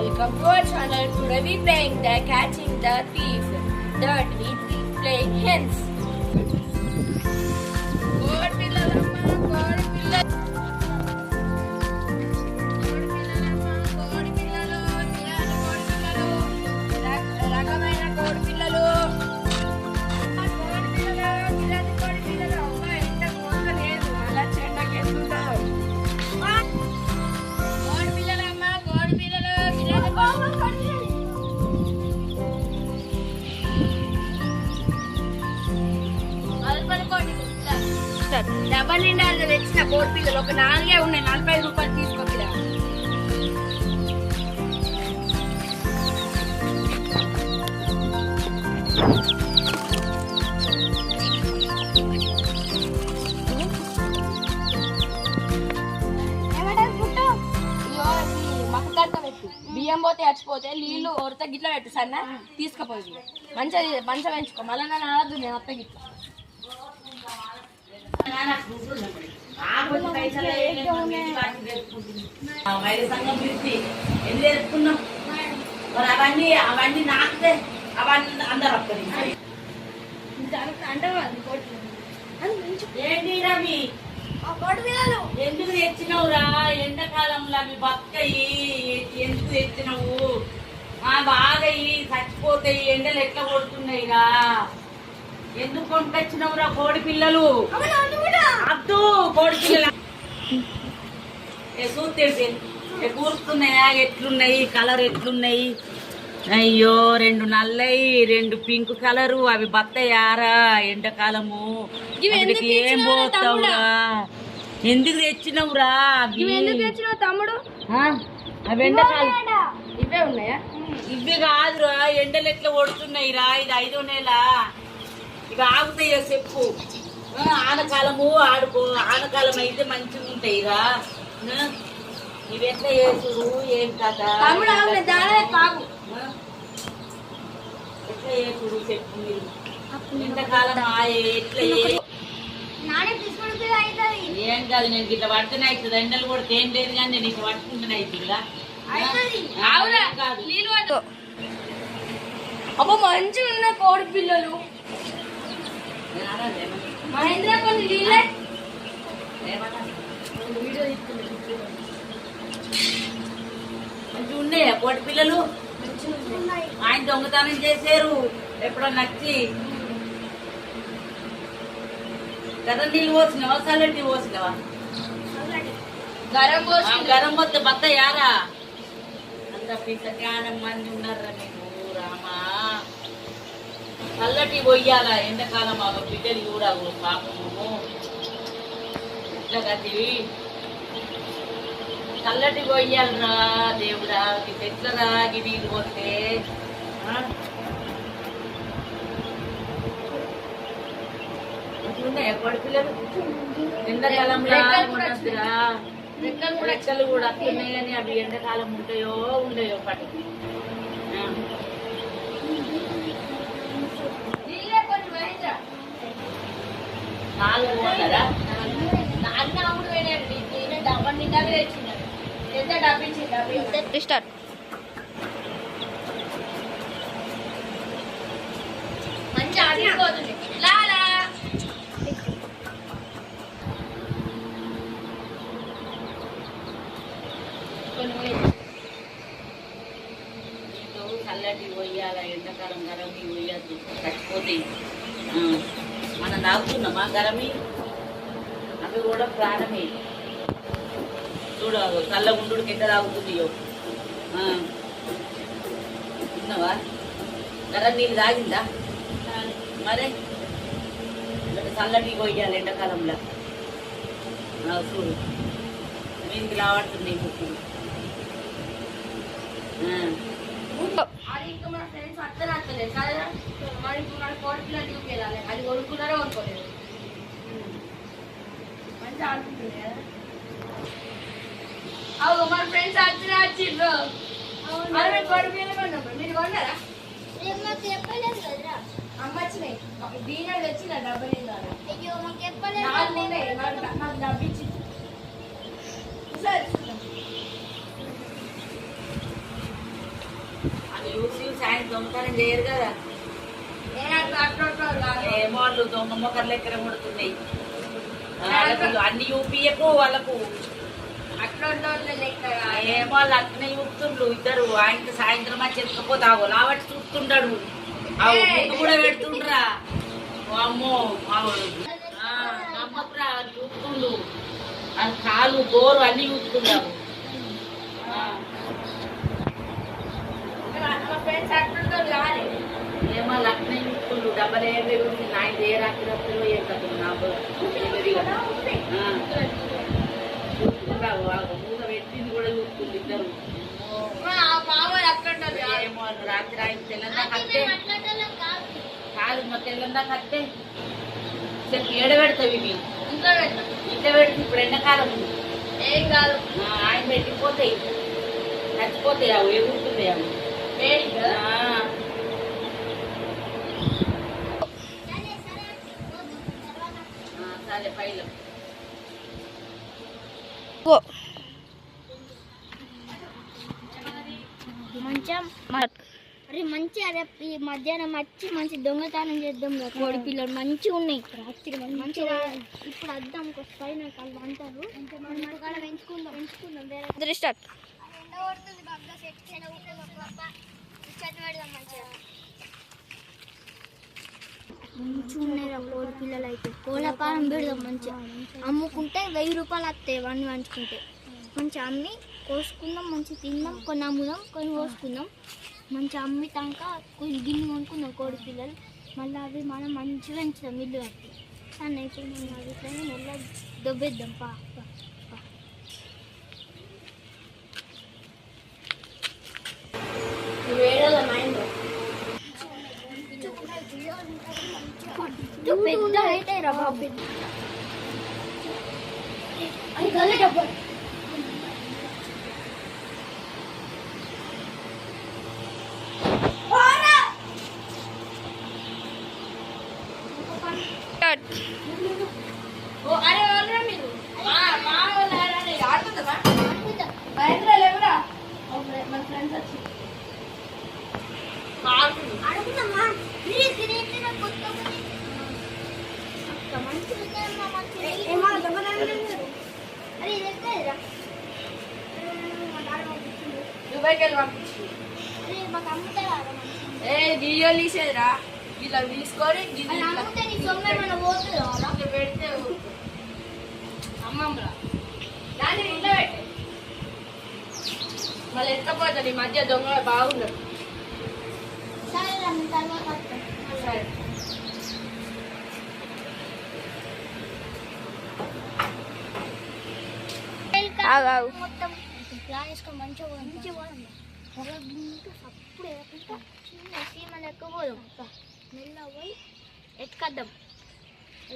welcome to our channel. Today we playing the catching the thief. That we playing hens. God pillalama, God pillal. God pillalu, God pillalu. Ragamaina God pillalu. God pillalu, God pillalu. Amma enta కోత లేదు. అలా చెండకేస్తుంటావు. డబ్బల్ నిండా తెచ్చిన కోడి పిల్లలు ఒక 4 ఉన్నాయి. 45 రూపాయలు తీసుకోపిల్ల. మక్కడక పెట్టు, బియ్యం పోతే చచ్చిపోతే నీళ్ళు కొరత గిట్ల పెట్టు సన్న తీసుకుపోయి మంచిగా పెంచుకో. మళ్ళీ నన్ను అనద్దు, నేను అత్త గిట్ల అవన్నీ నాకుతే అవన్నీ అందరు ఏంటి రవి ఎందుకు తెచ్చినావురా? ఎండాకాలంలో అవి బతుకయి ఎందుకు తెచ్చినావు? బాగా చచ్చిపోతాయి, ఎండలు ఎట్లా కొడుతున్నాయిరా? ఎందుకు కొనుకొచ్చినావురా కోడి పిల్లలు? అద్దు కోడి పిల్లలు చూస్తే కూరుతున్నాయా? ఎట్లున్నాయి? కలర్ ఎట్లున్నాయి? అయ్యో, 2 నల్లయి 2 పింక్ కలరు. అవి బత్తయారా ఎండాకాలము? ఏం పోతావురా? ఎందుకు తెచ్చినవురా? తమ్ముడు అవి ఎండాకాలం ఇవే ఉన్నాయా? ఇవి కాదురా, ఎండలు ఎట్లా కొడుతున్నాయిరా? ఇది 5వ నెల. ఇవి ఆగుతాయో చెప్పు? ఆనకాలము ఆడుకో, ఆనకాలం అయితే మంచిగా ఉంటాయిరా. ఇవి ఎట్లా చేసుడు? ఏం కదా ఎట్లా చేసుడు చెప్పు మీరు? ఎంతకాలం ఎట్లా ఏం కాదు, నేను ఇట్లా పడుతూనే అవుతుంది. ఎండలు కొడితే ఏం లేదు కానీ నేను ఇట్లా పట్టుకుంటూనే అవుతుందిగా. అబ్బో మంచిగా ఉన్న కోడి పిల్లలు మహేంద్ర కొన్ని నీళ్ళే మంచిగా ఉన్నాయా కోడి పిల్లలు? ఆయన దొంగతనం చేశారు ఎప్పుడో నచ్చి. గరం నీళ్ళు పోసినావా? చల్లటి నీళ్ళు పోసినావా? గరం పోతే బత్త యారా? అంత పిల్ల జ్ఞానం మంది ఉన్నారా మీకు? రామా, చల్లటి పోయాలా? ఎండాకాలం బిడ్డలు చూడవు పాపము. ఎట్లా కట్టివి? చల్లటి పోయాలరా దేవుడా. ఎట్లరా నీళ్ళు పోతే? ఉన్నాయా కోడి పిల్లలు? ఎండాకాలంలో రెక్కలు కూడా అట్లున్నాయి కానీ అవి ఎండాకాలం ఉంటాయో ఉండయో పట్టు. నాలుగు పోతారా? అమ్ముడు పోయినాయండి. డబ్బా నిండా తెచ్చిందండి. ఎంత డబ్బించింది? స్టార్ట్. మంచి ఆడిపోతుంది. లాలా చల్లటి పోయాల, ఎండాకాలం గరమి పోయద్దు, చచ్చిపోతాయి. మనం తాగుతున్నామా గరమి? అవి కూడా ప్రాణమే. చూడ చల్ల ఉండు కింద తాగుతుందియో. తిన్నావా? గరం నీళ్ళు తాగిందా? మరే చల్లటి పోయాలి ఎండాకాలంలో. చూడు మీదికి లావాడుతుంది ముక్కులు. అది మన ఫ్రెండ్స్ అత్తలేదు కదా. మరి మన కోడి పిల్లలు వెళ్ళాలి. అది కొనుక్కున్నారో కొనుక్కోలేదు. మంచిగా ఆడుతుంది కదా. అవు మన ఫ్రెండ్స్ వచ్చిండ్రు. మరి కోడి పిల్లలు కొన్నప్పుడు మీరు కొన్నారా? అమ్మ వచ్చినాయి. దీని తెచ్చిన డబ్బులు మాకు డబ్బిచ్చింది. దొంగతనం చేయరు కదా. ఏమో వాళ్ళు దొంగ మొక్కలు ఎక్కడ కొడుతున్నాయి. వాళ్ళకు అన్ని చూపియకు వాళ్ళకు. ఏమో వాళ్ళు అట్నే చూపుతుండ్రు ఇద్దరు. ఆయనకి సాయంత్రం వచ్చి ఎత్తుకపోతే ఆగో లావట్టి చూస్తుంటాడు. ముందు కూడా పెడుతుండ్రా. అమ్మో నమ్మకురా చూస్తుండు. అది కాలు గోరు అన్ని చూస్తున్నావు. ఏమో అట్నే చూస్తుండు. డబ్బలు ఏం పెరుగుతుంది నాయన ఏ రాత్రి ఏం కదా నాకు మూగ పెట్టింది కూడా చూస్తుంది ఇద్దరు. ఏమో రాత్రి ఆయన తెల్లందా కట్టే కాదు మా తెల్లందా కట్టే చెప్పి ఏడ పెడతావు ఇవి ఇంట్లో పెడితే ఇప్పుడు ఎండాకాలం ఏం కాదు. ఆయన పెట్టిపోతాయి చచ్చిపోతాయి. అవి ఎగురుతుంది అవి సరే పైలో మంచిగా రేపు ఈ మధ్యాహ్నం వచ్చి మంచి దొంగతనం చేద్దాం. కోడి పిల్లలు మంచిగా ఉన్నాయి. రాత్రి మంచిగా ఇప్పుడు వద్దాం. పైన వాళ్ళు అంటారు పెంచుకుందాం వేరే స్టార్ట్ మంచిగా ఉన్నాయి. కోడి పిల్లలు అయితే కోళ్ళపారం పెడదాం. మంచిగా అమ్ముకుంటే 1000 రూపాయలు వస్తాయి. వన్ వంచుకుంటే మంచిగా అమ్మి కోసుకుందాం. మంచిగా తిందాం. కొన్ని అమ్ముదాం, కొన్ని కోసుకుందాం. మంచిగా అమ్మితాక కొన్ని గిన్నె కొనుక్కుందాం కోడి పిల్లలు. మళ్ళీ అవి మనం మంచిగా పెంచుదాం ఇల్లు కట్టి. కానీ ఇప్పుడు మనం అవి ఇట్లనే మళ్ళీ దొబ్బేద్దాం. పా పెద్ద అయితే రా బాబు. గియ్యలు తీసేదిరా ఇలా తీసుకొని పెడితే అమ్మమ్మరా దాన్ని ఇంట్లో పెట్టే మళ్ళీ ఎత్తపోతుంది. ఈ మధ్య దొంగ బాగున్నారు. సరే మొత్తం ప్లాన్ వేసుకొని మంచిగా అప్పుడు చిన్న సీమలు ఎక్కబోదాం. మెల్ల పోయి ఎత్తుకద్దాం.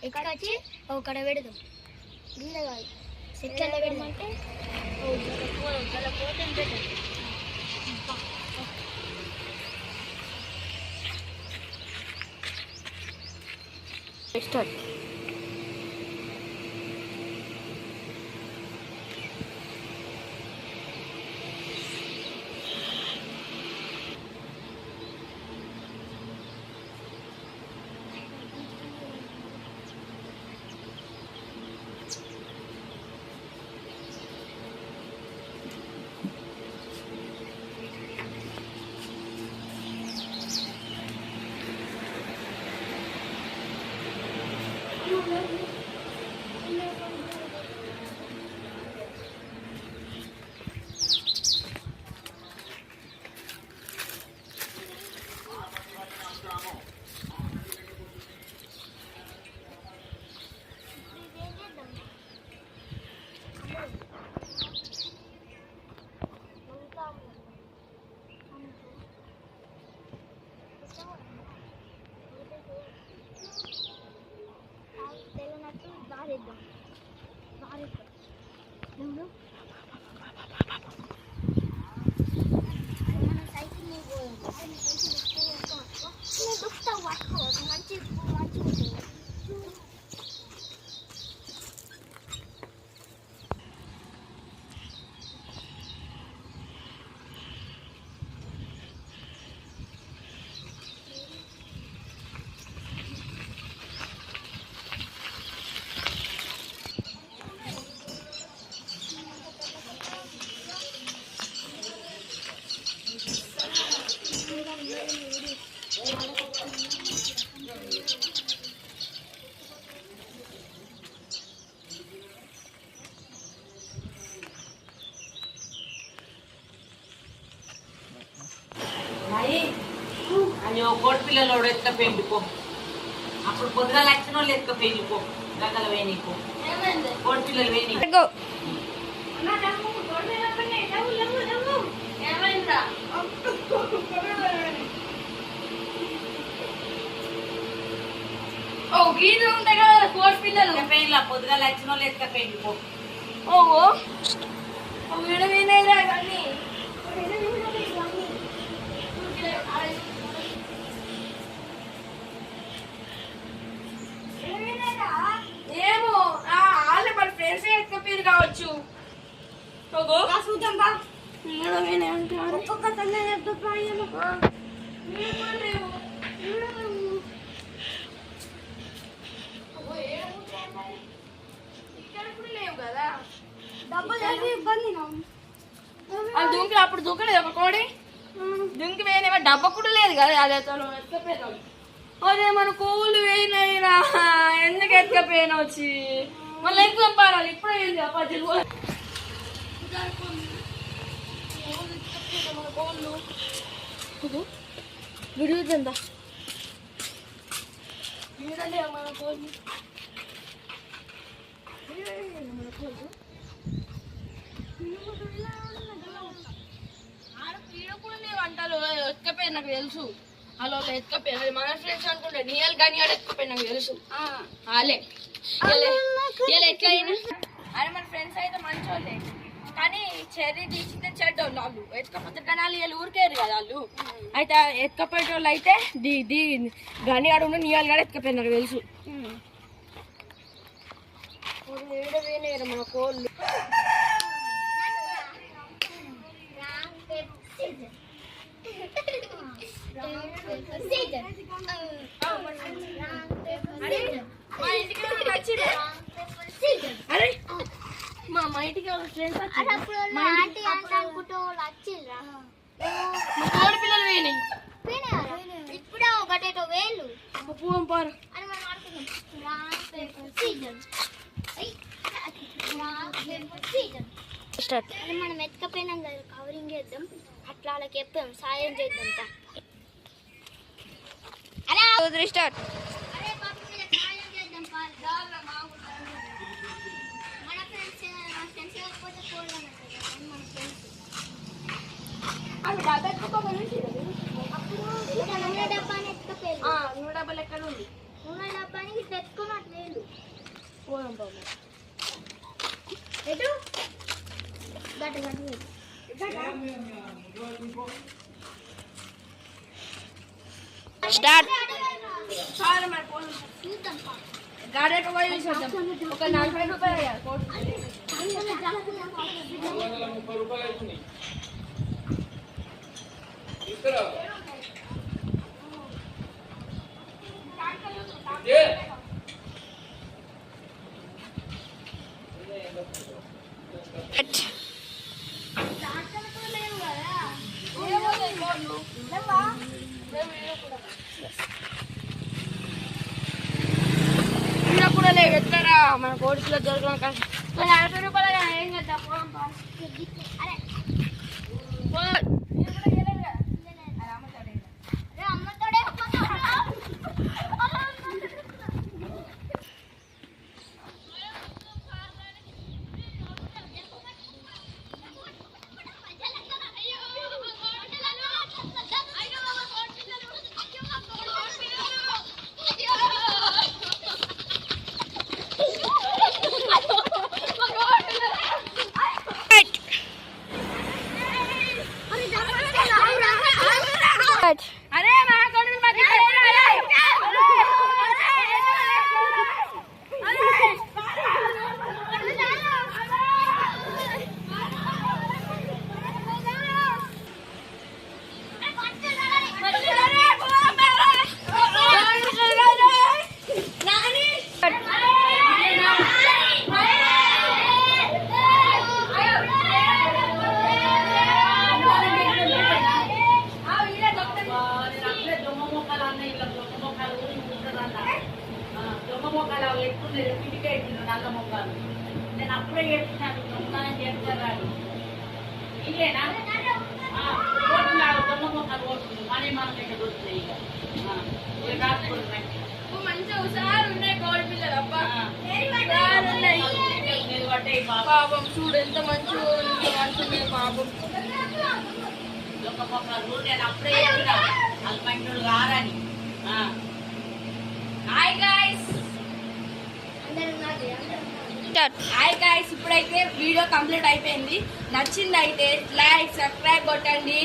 ఎత్తుకొచ్చి ఒకడ పెడదాం. గిన్నె కాదు సెక్కల్లో పెడమంటే పోతే పెట్టాం. స్టార్ట్. అయ్యో కోడి పిల్లలు ఎత్తుకపోయింది పో. అప్పుడు పొద్దుగా లక్షణ వాళ్ళు ఎత్తుకపోయింది పో. గంగల వేణి పో. కోడి పిల్లలు వేణి. గీత ఉంటాయి కదా కోడి పిల్లలు. పెయిన్లా పొద్దుగా లక్షణ వాళ్ళు ఎత్తుకపోయింది పో. ఓహో విడవినాయిరా కానీ ఏమో వాళ్ళే మన ఫ్రెండ్స్ ఎత్తుకపోయారు కావచ్చు. చూద్దాం బా ఒక్కొక్క తల్లి ఇక్కడ కూడా లేవు కదా అది దుంకి అప్పుడు దుంకలేదు ఒక కోడి దుంకి వేయనేమో డబ్బా కూడా లేదు కదా అదే తను ఎత్తుకపోయినాం. అదే మన కోళ్ళు వేయినాయిరా ఎందుకు ఎత్తుకపోయినా వచ్చి మళ్ళీ ఎగ్జామ్ పారాలి ఇప్పుడే ఏంది పద్దెలు మన కోళ్ళు విడుగుతుందా వీడలే మన కోళ్ళు మన కోళ్ళు వంటలు ఎత్తుకపోయి నాకు తెలుసు అలా ఎత్తుకపోయి మన ఫ్రెండ్స్ అనుకుంటే నీళ్ళు కానీ ఎత్తుకపోయి నాకు తెలుసు వాళ్ళే ఇలా ఎట్లా అయినా అరే మన ఫ్రెండ్స్ అయితే మంచి వాళ్ళే కానీ చెర్రీ తీసితే చెడ్డోళ్ళు వాళ్ళు ఎత్తుకపోతే కానీ వాళ్ళు వీళ్ళు ఊరికేరు కదా వాళ్ళు అయితే ఎత్తుకపోయే వాళ్ళు అయితే గని ఆడు నీళ్ళు కూడా ఎత్తుకపోయి నాకు తెలుసు వేయలేరు మన కోళ్ళు అరే మా ఇంటికి ఫ్రెండ్స్ కోడి పిల్లలు వేయనాయి ఇప్పుడే ఒకటేటో వేలు పూవం పారు మనం ఎత్తుకపోయినాం కదా కవరింగ్ చేద్దాం అట్లా వాళ్ళకి చెప్పాం సాయం చేద్దాం స్టార్ట్ నూనె డబ్బాని ఎత్తుకపోయి నూనె డబ్బాలు ఎక్కడ ఉంది నూనె డబ్బానికి ఇట్లా ఎత్తుకొని అట్లా వేలు పోదాం బాబు ఎటు గట్టు గట్టు స్టార్ట్ చాలా మరి చూద్దాం గాడెక్క పోయి చూద్దాం ఒక 40 రూపాయలు కూడా లేవు ఎట్లరా మన కోడిలో దొరకడం కష్టం 40 రూపాయలు ఏం చేద్దాం అరే మా కోడి నల్ల మొక్కలు నేను అప్పుడే చేస్తున్నాను దొంగతనం చేస్తారు ఇదేనా దొంగ మొక్కలు ఓడుతుంది మన పాపం చూడు ఎంత మంచిగా అంటుంది పాపం. నేను అప్పుడే చెప్పిన వాళ్ళు మంచోళ్ళు కారని. హాయ్ గైస్, హాయ్ గైస్, ఇప్పుడైతే వీడియో కంప్లీట్ అయిపోయింది. నచ్చింది అయితే లైక్ సబ్స్క్రైబ్ కొట్టండి.